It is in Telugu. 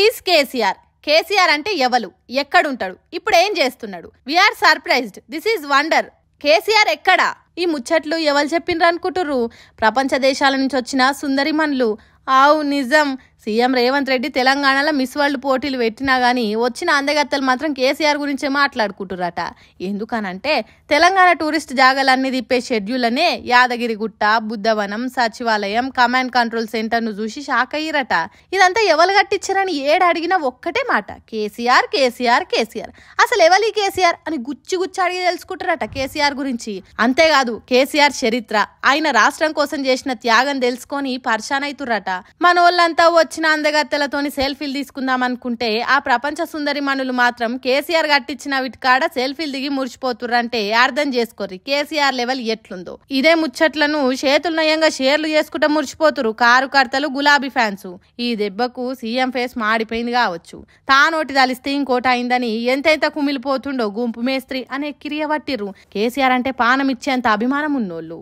ఈజ్ కేసీఆర్? కేసీఆర్ అంటే ఎవలు, ఎక్కడుంటాడు, ఇప్పుడు ఏం చేస్తున్నాడు? We are surprised, this is wonder. KCR ఎక్కడా? ఈ ముచ్చట్లు ఎవరు చెప్పిండ్రు అనుకుంటుర్రు? ప్రపంచ దేశాల నుంచి వచ్చిన సుందరిమణులు. ఆవు నిజం. సీఎం రేవంత్ రెడ్డి తెలంగాణలో మిస్ వరల్డ్ పోటీలు పెట్టినా గానీ వచ్చిన అందగత్తలు మాత్రం కేసీఆర్ గురించే మాట్లాడుకుంటురట. ఎందుకనంటే తెలంగాణ టూరిస్ట్ జాగాలన్నీ తిప్పే షెడ్యూల్నే యాదగిరిగుట్ట, బుద్ధవనం, సచివాలయం, కమాండ్ కంట్రోల్ సెంటర్ను చూసి షాక్ అయ్యిరట. ఇదంతా ఎవరు కట్టించారని ఏడు అడిగినా ఒక్కటే మాట, కేసీఆర్ కేసీఆర్ కేసీఆర్. అసలు ఎవలి కేసీఆర్ అని గుచ్చి గుచ్చి అడిగి తెలుసుకుంటారట కేసీఆర్ గురించి. అంతేకాదు కేసీఆర్ చరిత్ర, ఆయన రాష్ట్రం కోసం చేసిన త్యాగం తెలుసుకొని పర్షాన్ అవుతుర్రట. మనోళ్ళంతా వచ్చిన అందగత్తెలతోని సెల్ఫీలు తీసుకుందాం అనుకుంటే ఆ ప్రపంచ సుందరి మనులు మాత్రం కేసీఆర్ కట్టించిన వీటి కాడ సెల్ఫీలు దిగి మురిచిపోతుర్రంటే అర్థం చేసుకోర్రి కేసీఆర్ లెవెల్ ఎట్లుందో. ఇదే ముచ్చట్లను చేతులు నయంగా షేర్లు చేసుకుంటా మురిచిపోతురు కారు కర్తలు, గులాబీ ఫ్యాన్స్. ఈ దెబ్బకు సీఎం ఫేస్ మాడిపోయింది కావచ్చు. తానోటి తలిస్తే ఇంకోటి అయిందని ఎంతైతే కుమిలిపోతుండో గుంపు మేస్త్రి అనే కిరియబట్టిర్రు. కేసీఆర్ అంటే పానం ఇచ్చేంత అభిమానం ఉన్నోళ్ళు.